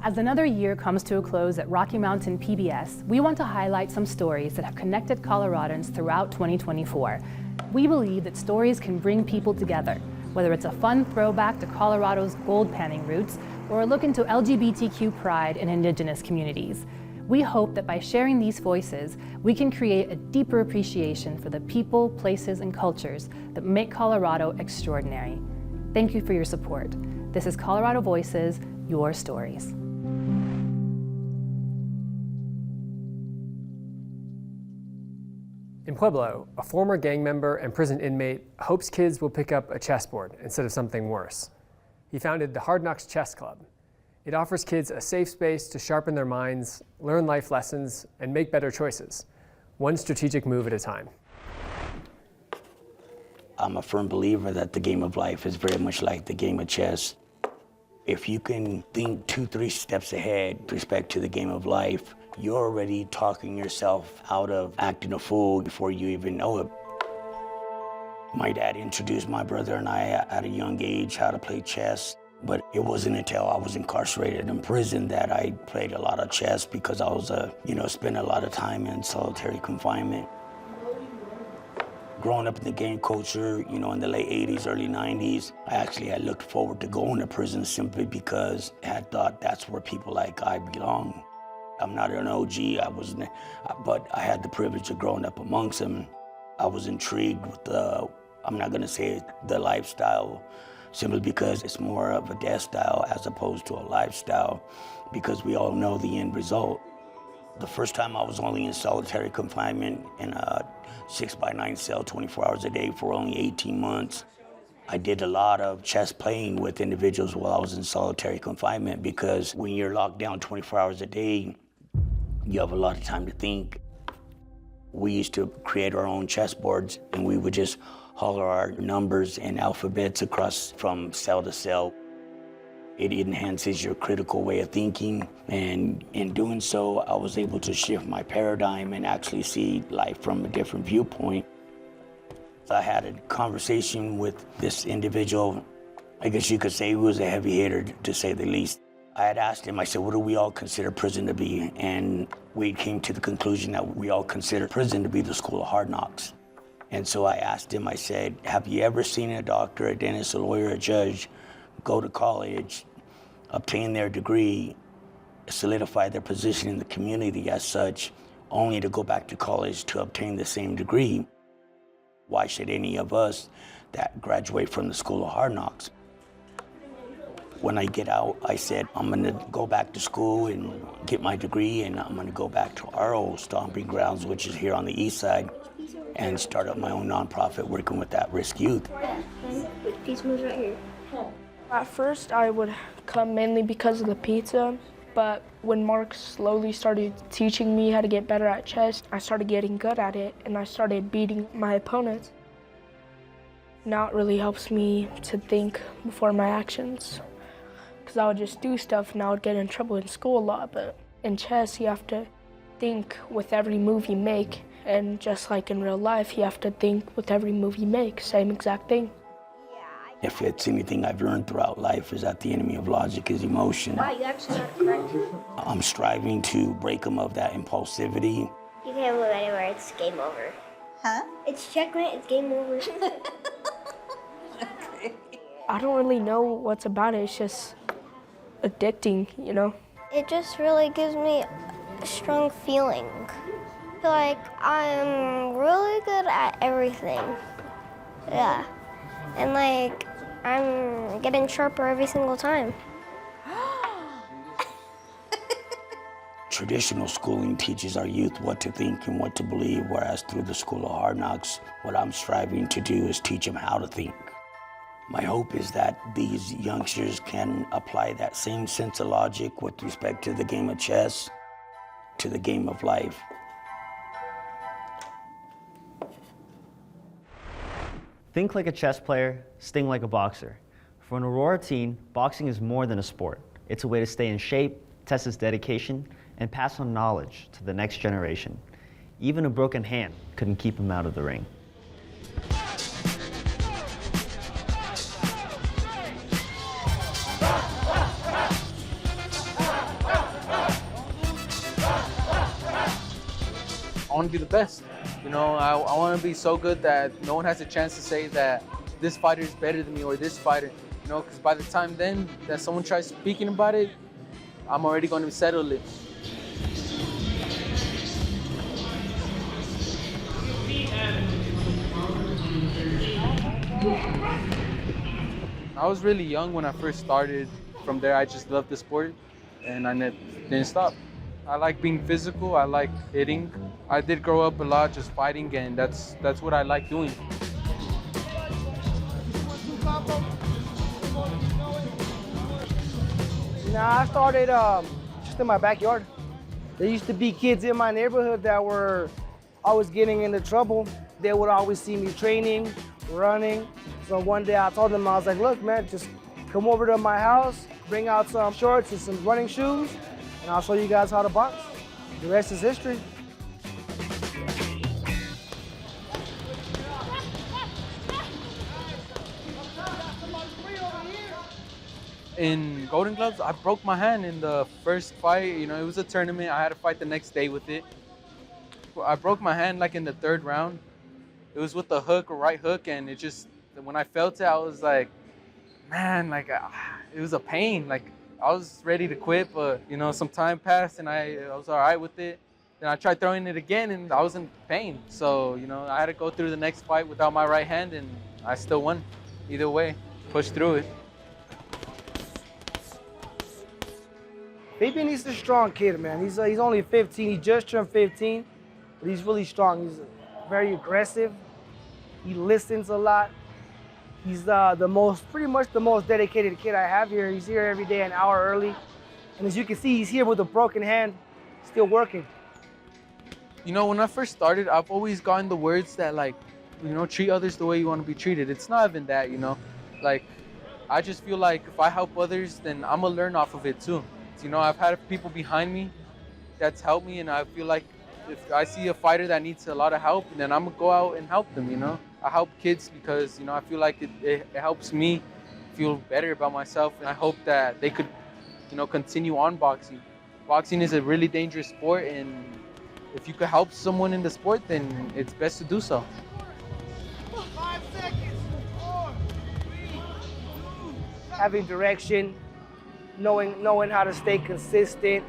As another year comes to a close at Rocky Mountain PBS, we want to highlight some stories that have connected Coloradans throughout 2024. We believe that stories can bring people together, whether it's a fun throwback to Colorado's gold panning roots or a look into LGBTQ pride in Indigenous communities. We hope that by sharing these voices, we can create a deeper appreciation for the people, places, and cultures that make Colorado extraordinary. Thank you for your support. This is Colorado Voices, Your Stories. In Pueblo, a former gang member and prison inmate hopes kids will pick up a chessboard instead of something worse. He founded the Hardknox Chess Club. It offers kids a safe space to sharpen their minds, learn life lessons, and make better choices, one strategic move at a time. I'm a firm believer that the game of life is very much like the game of chess. If you can think 2-3 steps ahead with respect to the game of life, you're already talking yourself out of acting a fool before you even know it. My dad introduced my brother and I at a young age how to play chess, but it wasn't until I was incarcerated in prison that I played a lot of chess because I was, spent a lot of time in solitary confinement. Growing up in the gang culture, in the late 80s, early 90s, I actually had looked forward to going to prison simply because I had thought that's where people like I belong. I'm not an OG, but I had the privilege of growing up amongst them. I was intrigued with I'm not gonna say the lifestyle, simply because it's more of a death style as opposed to a lifestyle, because we all know the end result. The first time I was only in solitary confinement in a 6x9 cell, 24 hours a day for only 18 months. I did a lot of chess playing with individuals while I was in solitary confinement, because when you're locked down 24 hours a day, you have a lot of time to think. We used to create our own chessboards, and we would just holler our numbers and alphabets across from cell to cell. It enhances your critical way of thinking, and in doing so, I was able to shift my paradigm and actually see life from a different viewpoint. I had a conversation with this individual. I guess you could say he was a heavy hitter, to say the least. I had asked him, I said, what do we all consider prison to be? And we came to the conclusion that we all consider prison to be the school of hard knocks. And so I asked him, I said, have you ever seen a doctor, a dentist, a lawyer, a judge go to college, obtain their degree, solidify their position in the community as such, only to go back to college to obtain the same degree? Why should any of us that graduate from the school of hard knocks? When I get out, I said, I'm gonna go back to school and get my degree, and I'm gonna go back to our old stomping grounds, which is here on the east side, and start up my own nonprofit working with at-risk youth. These moves right here. At first, I would come mainly because of the pizza, but when Mark slowly started teaching me how to get better at chess, I started getting good at it, and I started beating my opponents. Now it really helps me to think before my actions, because I would just do stuff and I would get in trouble in school a lot, but in chess, you have to think with every move you make, and just like in real life, you have to think with every move you make, same exact thing. If it's anything I've learned throughout life, is that the enemy of logic is emotion. Wow, you actually got it correct. I'm striving to break them of that impulsivity. You can't move anywhere, it's game over. Huh? It's checkmate, it's game over. I don't really know what's about it, it's just addicting, It just really gives me a strong feeling. I feel like I'm really good at everything. Yeah. And I'm getting sharper every single time. Traditional schooling teaches our youth what to think and what to believe, whereas through the School of Hard Knocks, what I'm striving to do is teach them how to think. My hope is that these youngsters can apply that same sense of logic with respect to the game of chess to the game of life. Think like a chess player, sting like a boxer. For an Aurora teen, boxing is more than a sport. It's a way to stay in shape, test his dedication, and pass on knowledge to the next generation. Even a broken hand couldn't keep him out of the ring. want to be the best. You know, I want to be so good that no one has a chance to say that this fighter is better than me or this fighter. You know, because by the time then that someone tries speaking about it, I'm already going to settle it. I was really young when I first started. From there, I just loved the sport, and I didn't stop. I like being physical. I like hitting. I did grow up a lot just fighting, and that's what I like doing. Nah, I started just in my backyard. There used to be kids in my neighborhood that were always getting into trouble. They would always see me training, running. So one day I told them, I was like, look, man, just come over to my house, bring out some shorts and some running shoes, and I'll show you guys how to box. The rest is history. In Golden Gloves, I broke my hand in the first fight. You know, it was a tournament. I had to fight the next day with it. I broke my hand like in the third round. It was with a hook, a right hook, and it just, when I felt it, I was like, man, like, it was a pain. Like, I was ready to quit, but, you know, some time passed and I was all right with it. Then I tried throwing it again and I was in pain. So, you know, I had to go through the next fight without my right hand and I still won. Either way, pushed through it. Fabian, he's a strong kid, man. He's only 15. He just turned 15, but he's really strong. He's very aggressive. He listens a lot. He's pretty much the most dedicated kid I have here. He's here every day an hour early. And as you can see, he's here with a broken hand, still working. You know, when I first started, I've always gotten the words that, like, you know, treat others the way you want to be treated. It's not even that, you know. Like, I just feel like if I help others, then I'm going to learn off of it too. You know, I've had people behind me that's helped me, and I feel like if I see a fighter that needs a lot of help, then I'm going to go out and help them, you know. I help kids because, you know, I feel like it helps me feel better about myself, and I hope that they could, you know, continue on boxing. Boxing is a really dangerous sport, and if you could help someone in the sport, then it's best to do so. 5 seconds. 4, 3, 2. Having direction, knowing how to stay consistent,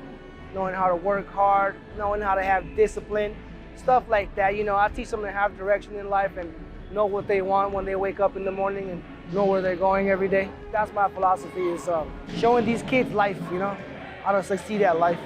knowing how to work hard, knowing how to have discipline, stuff like that. You know, I teach them to have direction in life and know what they want when they wake up in the morning and know where they're going every day. That's my philosophy, is showing these kids life, you know, how to succeed at life.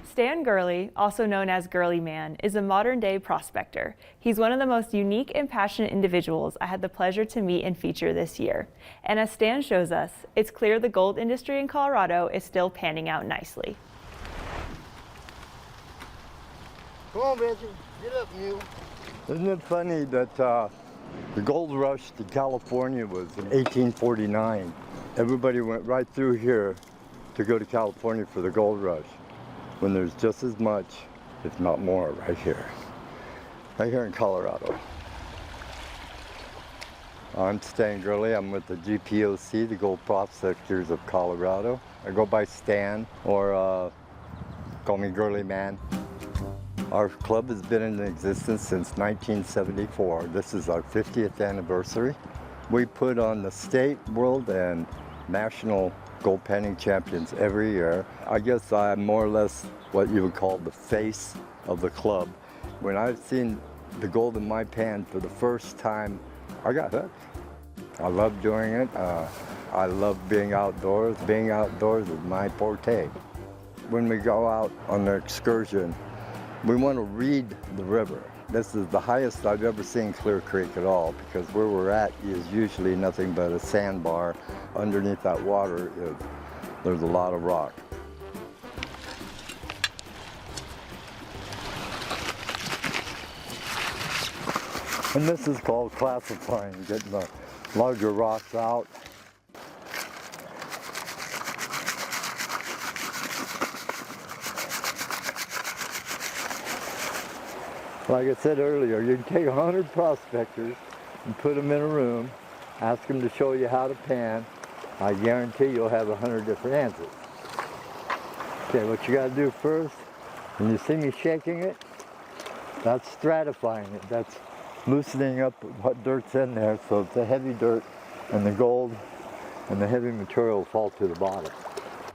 Stan Gurley, also known as Gurley Man, is a modern-day prospector. He's one of the most unique and passionate individuals I had the pleasure to meet and feature this year. And as Stan shows us, it's clear the gold industry in Colorado is still panning out nicely. Come on, Reggie, get up, mule. Isn't it funny that the gold rush to California was in 1849? Everybody went right through here to go to California for the gold rush, when there's just as much, if not more, right here in Colorado. I'm Stan Gurley. I'm with the GPOC, the Gold Prospectors of Colorado. I go by Stan, or call me Gurley Man. Our club has been in existence since 1974. This is our 50th anniversary. We put on the state, world, and national gold panning champions every year. I guess I'm more or less what you would call the face of the club. When I've seen the gold in my pan for the first time, I got hooked. I love doing it. I love being outdoors. Being outdoors is my forte. When we go out on an excursion, we want to read the river. This is the highest I've ever seen Clear Creek at all, because where we're at is usually nothing but a sandbar. Underneath that water, there's a lot of rock. And this is called classifying, getting the larger rocks out. Like I said earlier, you can take 100 prospectors and put them in a room, ask them to show you how to pan. I guarantee you'll have 100 different answers. Okay, what you gotta do first, when you see me shaking it, that's stratifying it. That's loosening up what dirt's in there, so it's the heavy dirt and the gold and the heavy material fall to the bottom.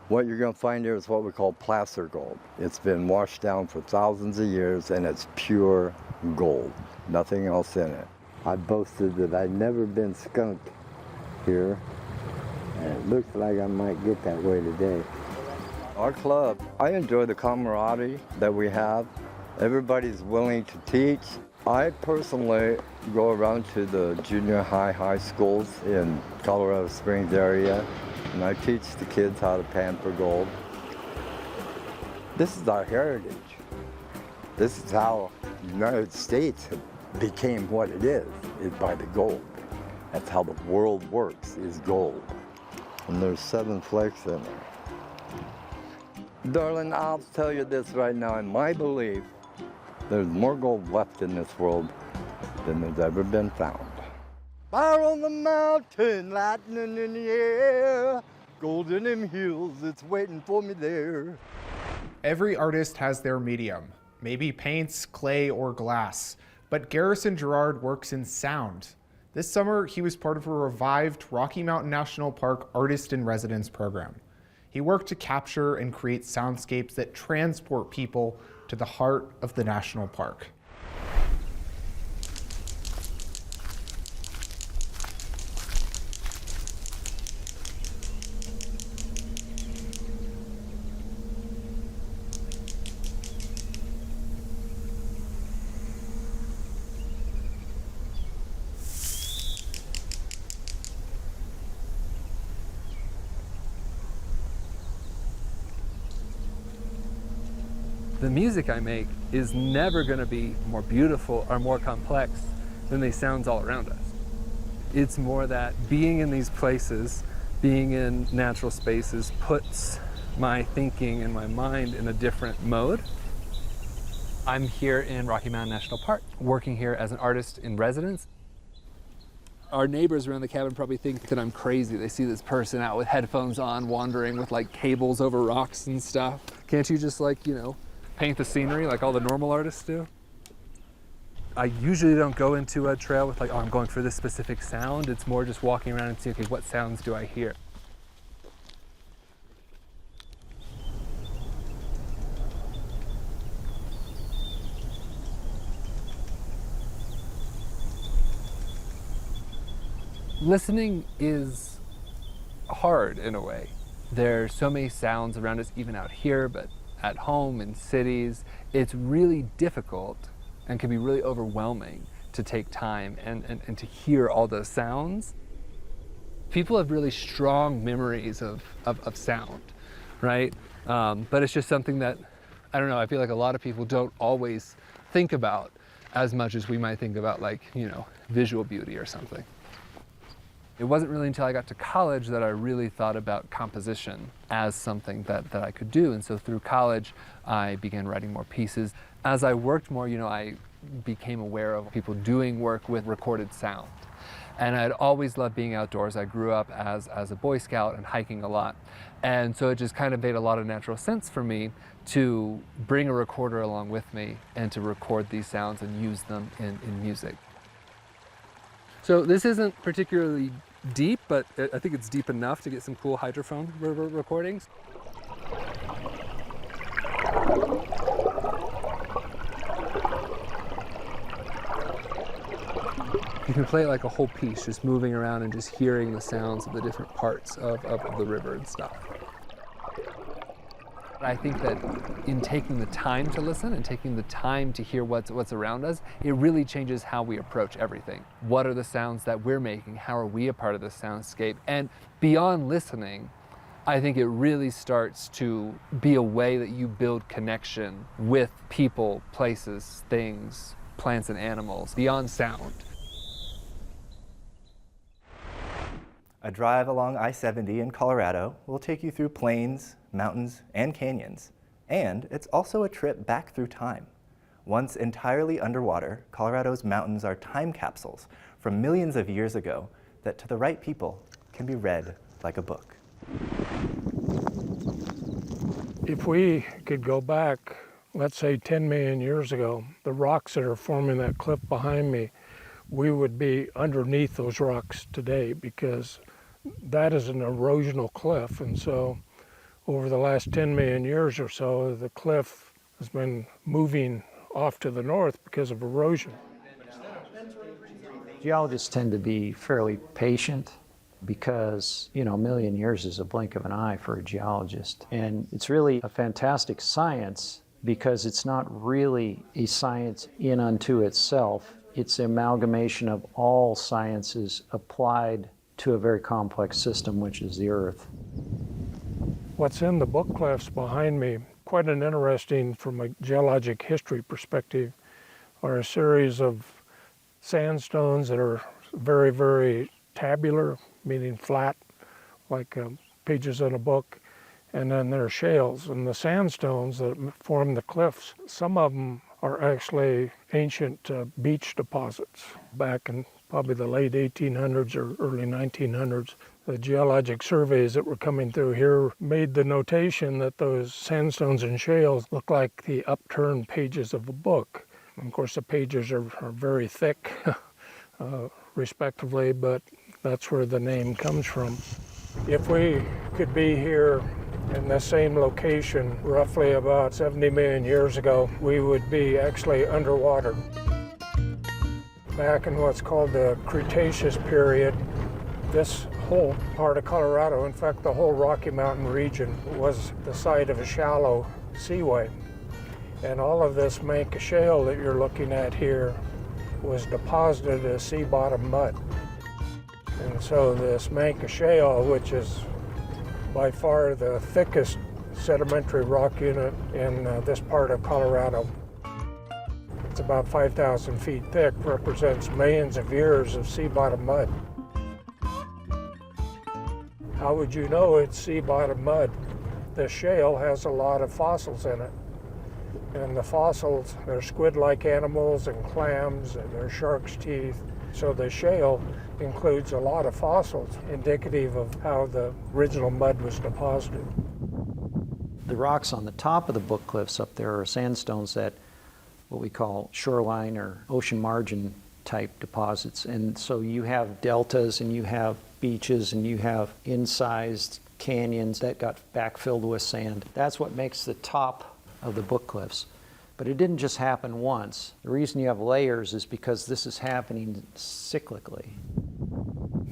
What you're gonna find here is what we call placer gold. It's been washed down for thousands of years and it's pure gold, nothing else in it. I boasted that I'd never been skunked here, and it looks like I might get that way today. Our club, I enjoy the camaraderie that we have. Everybody's willing to teach. I personally go around to the junior high schools in Colorado Springs area, and I teach the kids how to pan for gold. This is our heritage. This is how the United States became what it is by the gold. That's how the world works, is gold. And there's 7 flakes in there. Darling, I'll tell you this right now, in my belief, there's more gold left in this world than there's ever been found. Fire on the mountain, lightning in the air, gold in them hills, it's waiting for me there. Every artist has their medium, maybe paints, clay, or glass, but Garrison Gerard works in sound. This summer, he was part of a revived Rocky Mountain National Park Artist in Residence program. He worked to capture and create soundscapes that transport people to the heart of the national park. The music I make is never going to be more beautiful or more complex than the sounds all around us. It's more that being in these places, being in natural spaces, puts my thinking and my mind in a different mode. I'm here in Rocky Mountain National Park, working here as an artist in residence. Our neighbors around the cabin probably think that I'm crazy. They see this person out with headphones on, wandering with like cables over rocks and stuff. Can't you just like, paint the scenery like all the normal artists do? I usually don't go into a trail with like, oh, I'm going for this specific sound. It's more just walking around and seeing, okay, what sounds do I hear? Listening is hard in a way. There's so many sounds around us, even out here, but at home, in cities, it's really difficult and can be really overwhelming to take time and to hear all those sounds. People have really strong memories of sound, right? But it's just something that, I don't know, I feel like a lot of people don't always think about as much as we might think about like, visual beauty or something. It wasn't really until I got to college that I really thought about composition as something that I could do. And so through college, I began writing more pieces. As I worked more, I became aware of people doing work with recorded sound. And I'd always loved being outdoors. I grew up as a Boy Scout and hiking a lot. And so it just kind of made a lot of natural sense for me to bring a recorder along with me and to record these sounds and use them in music. So this isn't particularly deep, but I think it's deep enough to get some cool hydrophone recordings. You can play it like a whole piece, just moving around and just hearing the sounds of the different parts of the river and stuff. I think that in taking the time to listen and taking the time to hear what's around us, it really changes how we approach everything. What are the sounds that we're making? How are we a part of the soundscape? And beyond listening, I think it really starts to be a way that you build connection with people, places, things, plants and animals, beyond sound. A drive along I-70 in Colorado will take you through plains, mountains, and canyons. And it's also a trip back through time. Once entirely underwater, Colorado's mountains are time capsules from millions of years ago that, to the right people, can be read like a book. If we could go back, let's say 10 million years ago, the rocks that are forming that cliff behind me, we would be underneath those rocks today because that is an erosional cliff. And so over the last 10 million years or so, the cliff has been moving off to the north because of erosion. Geologists tend to be fairly patient because, a million years is a blink of an eye for a geologist. And it's really a fantastic science because it's not really a science in unto itself. It's an amalgamation of all sciences applied to a very complex system, which is the Earth. What's in the book cliffs behind me, quite an interesting from a geologic history perspective, are a series of sandstones that are very, very tabular, meaning flat, like pages in a book, and then there are shales. And the sandstones that form the cliffs, some of them are actually ancient beach deposits back in probably the late 1800s or early 1900s. The geologic surveys that were coming through here made the notation that those sandstones and shales look like the upturned pages of a book. And of course, the pages are very thick, respectively, but that's where the name comes from. If we could be here in the same location roughly about 70 million years ago, we would be actually underwater. Back in what's called the Cretaceous period, this whole part of Colorado, in fact the whole Rocky Mountain region, was the site of a shallow seaway. And all of this Manka shale that you're looking at here was deposited as sea bottom mud. And so this Manka shale, which is by far the thickest sedimentary rock unit in this part of Colorado, it's about 5,000 feet thick, represents millions of years of sea bottom mud. How would you know it's sea bottom mud? The shale has a lot of fossils in it. And the fossils, they're squid-like animals and clams and they're shark's teeth. So the shale includes a lot of fossils indicative of how the original mud was deposited. The rocks on the top of the book cliffs up there are sandstones that what we call shoreline or ocean margin type deposits. And so you have deltas and you have beaches and you have incised canyons that got backfilled with sand. That's what makes the top of the book cliffs. But it didn't just happen once. The reason you have layers is because this is happening cyclically.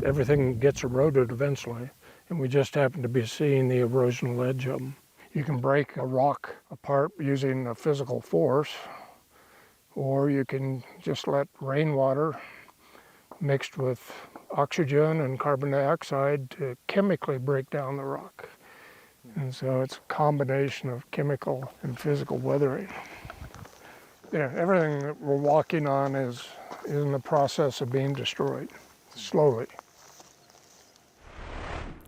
Everything gets eroded eventually, and we just happen to be seeing the erosional edge of them. You can break a rock apart using a physical force, or you can just let rainwater mixed with oxygen and carbon dioxide to chemically break down the rock. And so it's a combination of chemical and physical weathering. Yeah, everything that we're walking on is in the process of being destroyed, slowly.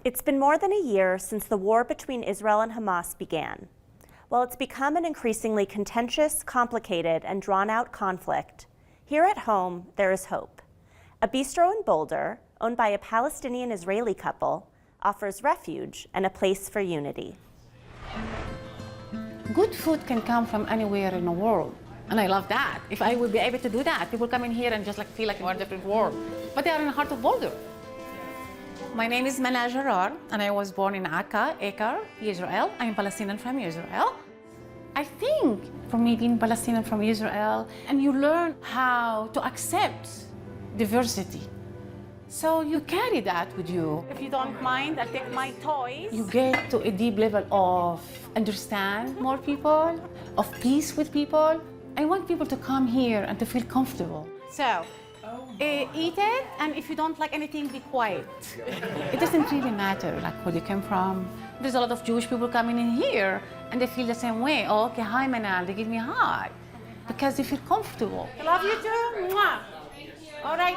It's been more than a year since the war between Israel and Hamas began. While it's become an increasingly contentious, complicated, and drawn-out conflict, here at home, there is hope. A bistro in Boulder, owned by a Palestinian-Israeli couple, offers refuge and a place for unity. Good food can come from anywhere in the world, and I love that. If I would be able to do that, people come in here and just feel like we're in a different world. But they are in the heart of Boulder. My name is Mana Gerard, and I was born in Acre, Israel. I'm Palestinian from Israel. I think for me being Palestinian from Israel, and you learn how to accept diversity. So you carry that with you. If you don't mind, I'll take my toys. You get to a deep level of understand more people, of peace with people. I want people to come here and to feel comfortable. So, eat it, and if you don't like anything, be quiet. It doesn't really matter where you came from. There's a lot of Jewish people coming in here, and they feel the same way. Oh, okay, hi, Manal, they give me a hug. Because they feel comfortable. I love you too. Mwah. All right.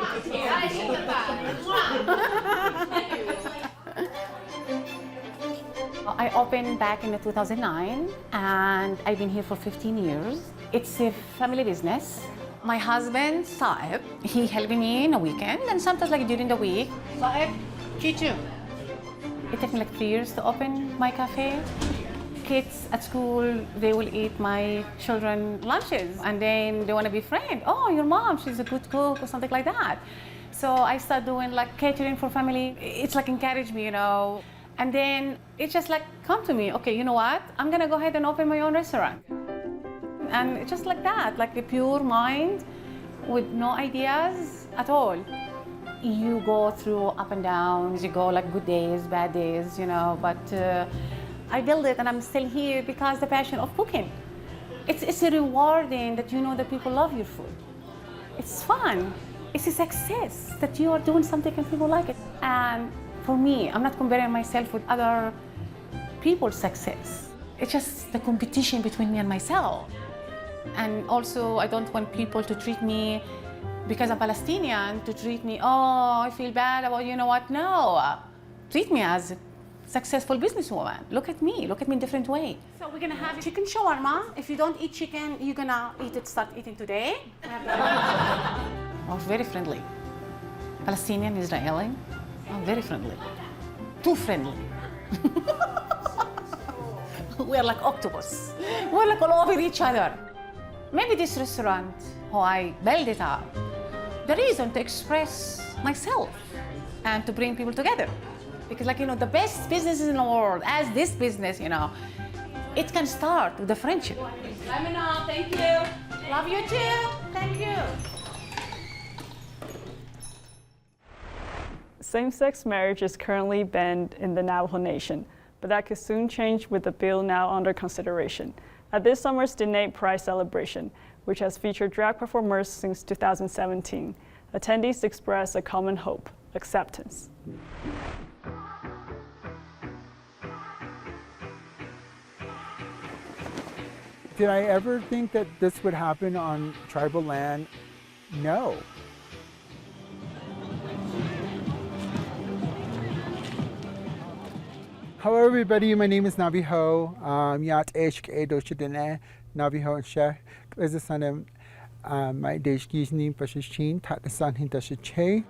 I opened back in 2009, and I've been here for 15 years. It's a family business. My husband, Saeb, he helped me in a weekend, and sometimes during the week. Saeb, Chichu. It took me 3 years to open my cafe. kids at school, they will eat my children lunches, and then they want to be friends. Oh, your mom, she's a good cook or something like that. So I start doing like catering for family. It's like encourage me, you know. And then it just like come to me, okay, you know what? I'm gonna go ahead and open my own restaurant. And it's just like that, like a pure mind with no ideas at all. You go through up and downs, you go like good days, bad days, you know, but I built it and I'm still here because the passion of cooking. It's rewarding that you know that people love your food. It's fun. It's a success that you are doing something and people like it. And for me, I'm not comparing myself with other people's success. It's just the competition between me and myself. And also, I don't want people to treat me, because I'm Palestinian, to treat me, oh, I feel bad about, you know what? No, treat me as a successful businesswoman. Look at me in a different way. So we're gonna have chicken shawarma. If you don't eat chicken, you're gonna start eating today. Oh, very friendly. Palestinian, Israeli, oh, very friendly. Too friendly. We're like octopus. We're like all over each other. Maybe this restaurant, how I built it up, the reason to express myself and to bring people together. Because like, you know, the best businesses in the world, as this business, you know, it can start with a friendship. Let me know, thank you. Love you too, thank you. Same-sex marriage is currently banned in the Navajo Nation, but that could soon change with the bill now under consideration. At this summer's Diné Pride celebration, which has featured drag performers since 2017, attendees expressed a common hope: acceptance. Did I ever think that this would happen on tribal land? No. Hello everybody, my name is Navajo. Yat Eshk Edoshidene, Navajo and Sheh. As a son of my Deshkizni Pashishin, Tatasan Hindashiche.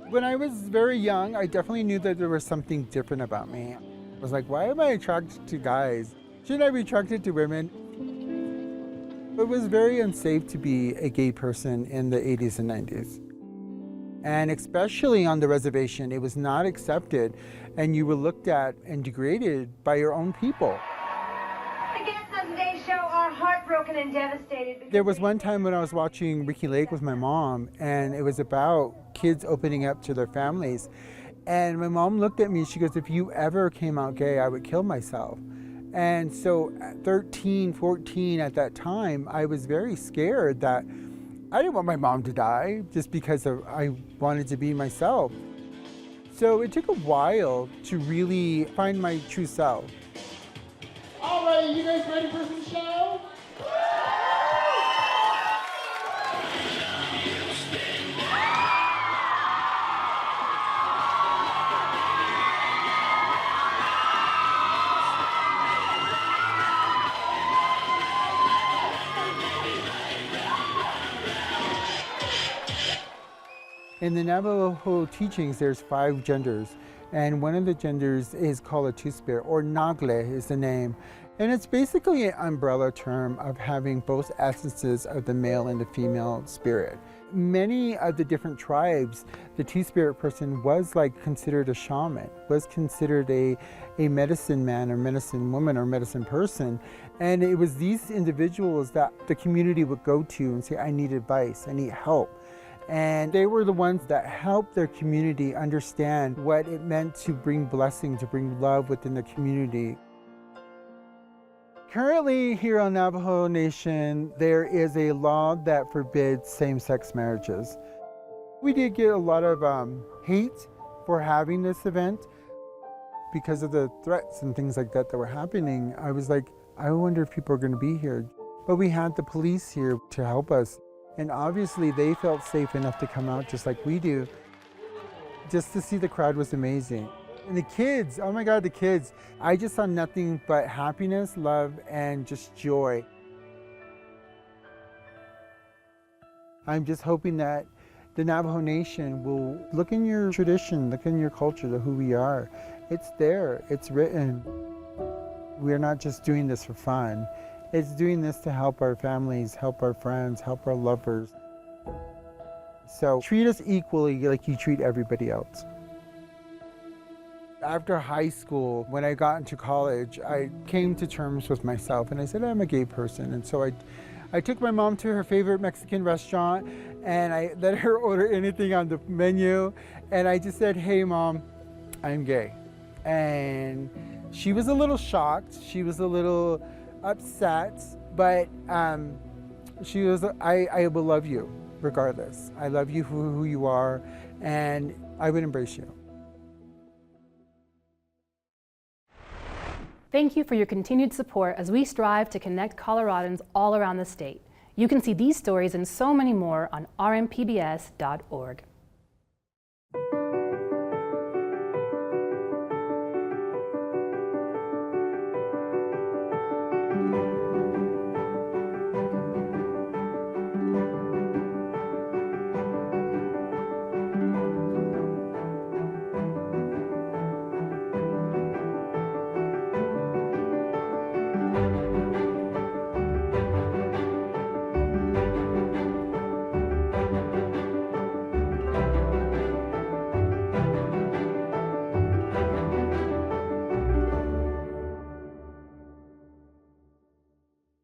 When I was very young, I definitely knew that there was something different about me. I was like, why am I attracted to guys? Shouldn't I be attracted to women? It was very unsafe to be a gay person in the 80s and 90s. And especially on the reservation, it was not accepted, and you were looked at and degraded by your own people. The guests on today's show are heartbroken and devastated. There was one time when I was watching Ricky Lake with my mom, and it was about kids opening up to their families. And my mom looked at me, she goes, if you ever came out gay, I would kill myself. And so at 13, 14 at that time, I was very scared that I didn't want my mom to die just because I wanted to be myself. So it took a while to really find my true self. All right, you guys ready for some show? In the Navajo teachings, there's 5 genders, and one of the genders is called a two-spirit, or Nagle is the name. And it's basically an umbrella term of having both essences of the male and the female spirit. Many of the different tribes, the two-spirit person was like considered a shaman, was considered a medicine man or medicine woman or medicine person. And it was these individuals that the community would go to and say, I need advice, I need help. And they were the ones that helped their community understand what it meant to bring blessing, to bring love within the community. Currently here on Navajo Nation, there is a law that forbids same-sex marriages. We did get a lot of hate for having this event because of the threats and things like that that were happening. I was like, I wonder if people are going to be here. But we had the police here to help us. And obviously they felt safe enough to come out just like we do. Just to see the crowd was amazing. And the kids, oh my God, the kids. I just saw nothing but happiness, love, and just joy. I'm just hoping that the Navajo Nation will look in your tradition, look in your culture, to who we are. It's there, it's written. We're not just doing this for fun. It's doing this to help our families, help our friends, help our lovers. So treat us equally like you treat everybody else. After high school, when I got into college, I came to terms with myself and I said, I'm a gay person. And so I took my mom to her favorite Mexican restaurant and I let her order anything on the menu. And I just said, hey Mom, I'm gay. And she was a little shocked. She was a little upset, but she was, I will love you regardless. I love you for who you are and I would embrace you. Thank you for your continued support as we strive to connect Coloradans all around the state. You can see these stories and so many more on rmpbs.org.